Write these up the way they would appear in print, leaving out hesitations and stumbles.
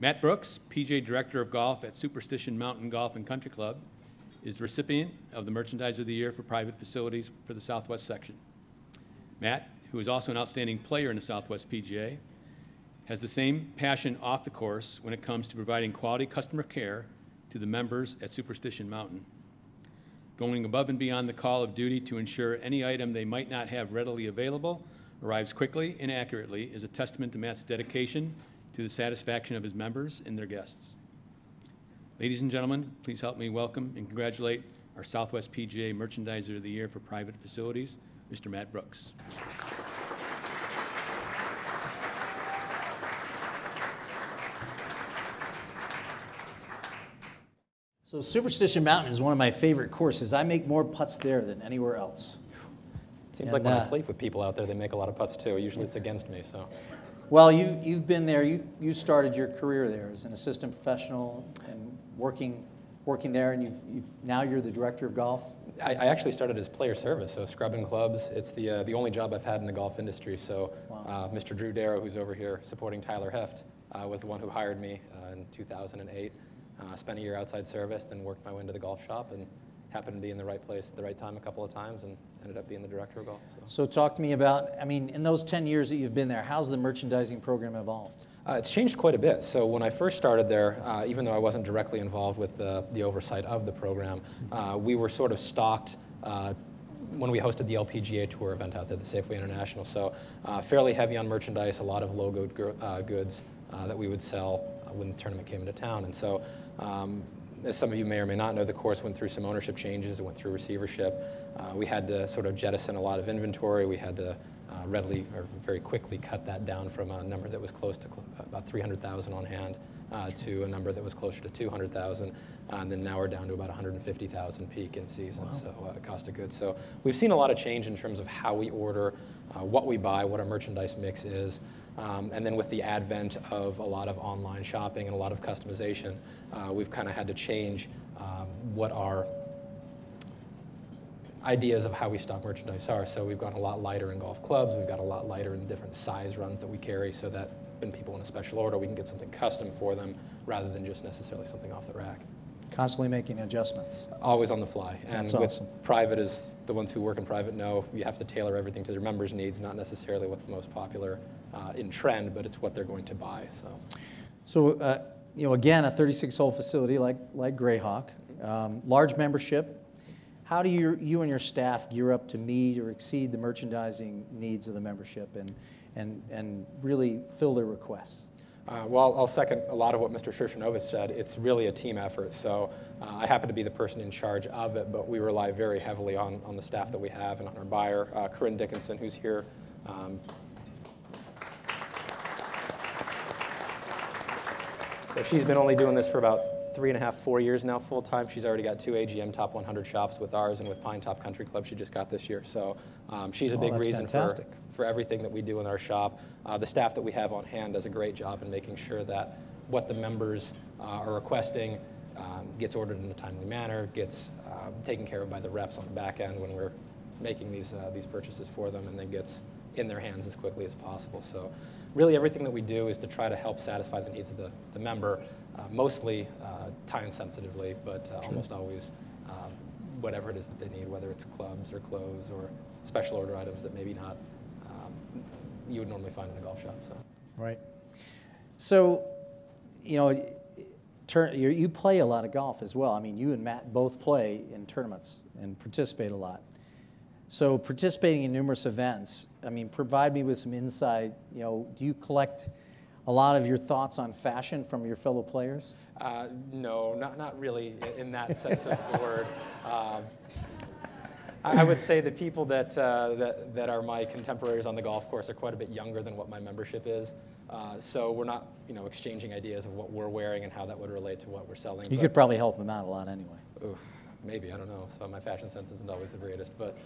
Matt Brooks, PGA Director of Golf at Superstition Mountain Golf and Country Club, is the recipient of the Merchandiser of the Year for private facilities for the Southwest section. Matt, who is also an outstanding player in the Southwest PGA, has the same passion off the course when it comes to providing quality customer care to the members at Superstition Mountain. Going above and beyond the call of duty to ensure any item they might not have readily available arrives quickly and accurately is a testament to Matt's dedication to the satisfaction of his members and their guests. Ladies and gentlemen, please help me welcome and congratulate our Southwest PGA Merchandiser of the Year for private facilities, Mr. Matt Brooks. So Superstition Mountain is one of my favorite courses. I make more putts there than anywhere else. Seems like when I play with people out there, they make a lot of putts too. Usually it's against me, so. Well, you've been there. You started your career there as an assistant professional and working there, and now you're the director of golf. I actually started as player service, so scrubbing clubs. It's the only job I've had in the golf industry. So wow. Mr. Drew Darrow, who's over here supporting Tyler Heft, was the one who hired me in 2008. Spent a year outside service, then worked my way into the golf shop, and happened to be in the right place at the right time a couple of times, and ended up being the director of golf. So talk to me about, I mean, in those 10 years that you've been there, how's the merchandising program evolved? It's changed quite a bit. So when I first started there, even though I wasn't directly involved with the oversight of the program, we were sort of stocked when we hosted the LPGA Tour event out there, the Safeway International. So fairly heavy on merchandise, a lot of logoed goods that we would sell when the tournament came into town. And so as some of you may or may not know, the course went through some ownership changes. It went through receivership. We had to sort of jettison a lot of inventory. We had to readily or very quickly cut that down from a number that was close to about 300,000 on hand to a number that was closer to 200,000. And then now we're down to about 150,000 peak in season, wow. So cost of goods. So we've seen a lot of change in terms of how we order, what we buy, what our merchandise mix is. And then with the advent of a lot of online shopping and a lot of customization, we've kind of had to change what our ideas of how we stock merchandise are. So we've gone a lot lighter in golf clubs. We've got a lot lighter in different size runs that we carry so that when people want a special order, we can get something custom for them rather than just necessarily something off the rack. Constantly making adjustments. Always on the fly. That's and awesome. With private, is the ones who work in private know you have to tailor everything to their members' needs, not necessarily what's the most popular in trend, but it's what they're going to buy. So you know, again, a 36-hole facility like Greyhawk, large membership. How do you and your staff gear up to meet or exceed the merchandising needs of the membership and really fill their requests? Well, I'll second a lot of what Mr. Shirshanovich said. It's really a team effort. So I happen to be the person in charge of it, but we rely very heavily on the staff that we have and on our buyer, Corinne Dickinson, who's here. So she's been only doing this for about 3.5, 4 years now full time. She's already got 2 AGM Top 100 shops with ours and with Pine Top Country Club she just got this year. So she's a big reason for everything that we do in our shop. The staff that we have on hand does a great job in making sure that what the members are requesting gets ordered in a timely manner, gets taken care of by the reps on the back end when we're making these purchases for them, and then gets in their hands as quickly as possible. So really everything that we do is to try to help satisfy the needs of the member, mostly time sensitively, but almost always whatever it is that they need, whether it's clubs or clothes or special order items that maybe not you would normally find in a golf shop. So. Right. So, you know, you play a lot of golf as well. I mean, you and Matt both play in tournaments and participate a lot. So participating in numerous events, I mean, provide me with some insight. You know, do you collect a lot of your thoughts on fashion from your fellow players? No, not really in that sense of the word. I would say the people that are my contemporaries on the golf course are quite a bit younger than what my membership is. So we're not, you know, exchanging ideas of what we're wearing and how that would relate to what we're selling. You could probably help them out a lot anyway. Oof, maybe, I don't know. So my fashion sense isn't always the greatest. But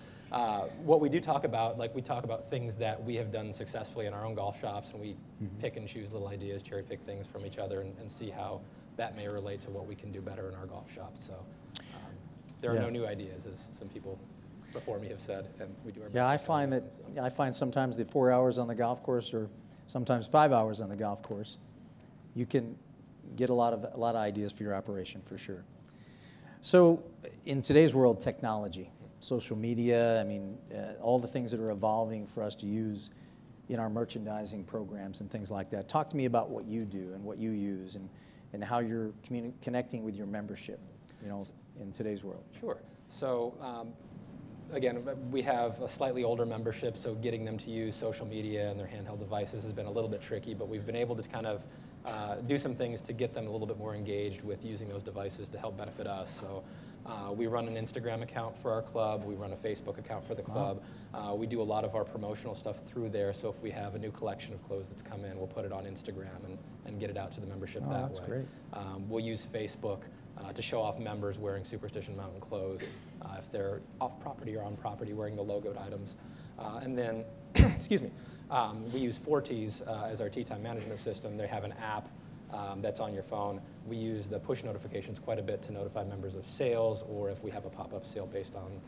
what we do talk about, like we talk about things that we have done successfully in our own golf shops, and we pick and choose little ideas, cherry pick things from each other and see how that may relate to what we can do better in our golf shop. So there are no new ideas, as some people before me have said, and we do our best. Yeah, I find sometimes the 4 hours on the golf course, or sometimes 5 hours on the golf course, you can get a lot of ideas for your operation for sure. So in today's world, technology, social media, I mean, all the things that are evolving for us to use in our merchandising programs and things like that. Talk to me about what you do and what you use and how you're connecting with your membership, you know, in today's world. Sure. So again, we have a slightly older membership, so getting them to use social media and their handheld devices has been a little bit tricky, but we've been able to kind of do some things to get them a little bit more engaged with using those devices to help benefit us. So we run an Instagram account for our club. We run a Facebook account for the club. We do a lot of our promotional stuff through there, so if we have a new collection of clothes that's come in, we'll put it on Instagram and get it out to the membership that that's way. Great. We'll use Facebook to show off members wearing Superstition Mountain clothes, if they're off property or on property wearing the logoed items. And then, excuse me, we use 4Ts as our tee time management system. They have an app that's on your phone. We use the push notifications quite a bit to notify members of sales, or if we have a pop-up sale based on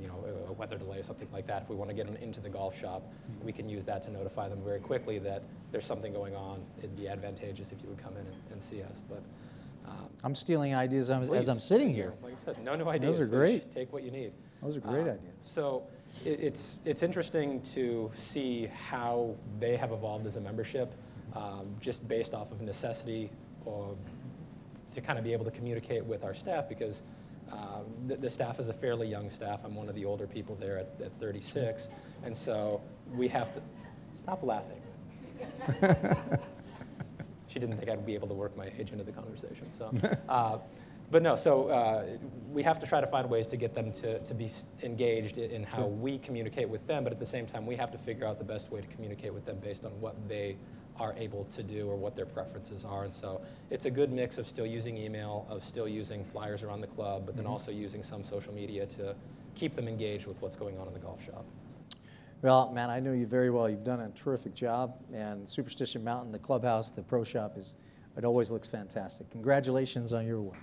you know, a weather delay or something like that. If we want to get them into the golf shop, we can use that to notify them very quickly that there's something going on. It'd be advantageous if you would come in and see us. But I'm stealing ideas as I'm sitting here. Like I said, no new ideas. Those are great. Take what you need. Those are great ideas. So it's interesting to see how they have evolved as a membership, just based off of necessity, or to kind of be able to communicate with our staff, because the staff is a fairly young staff. I'm one of the older people there at 36, and so we have to stop laughing. She didn't think I'd be able to work my age into the conversation. So, but no, so we have to try to find ways to get them to be engaged in how we communicate with them, but at the same time, we have to figure out the best way to communicate with them based on what they are able to do or what their preferences are. And so it's a good mix of still using email, of still using flyers around the club, but then also using some social media to keep them engaged with what's going on in the golf shop. Well, man, I know you very well. You've done a terrific job, and Superstition Mountain, the clubhouse, the pro shop, it always looks fantastic. Congratulations on your work.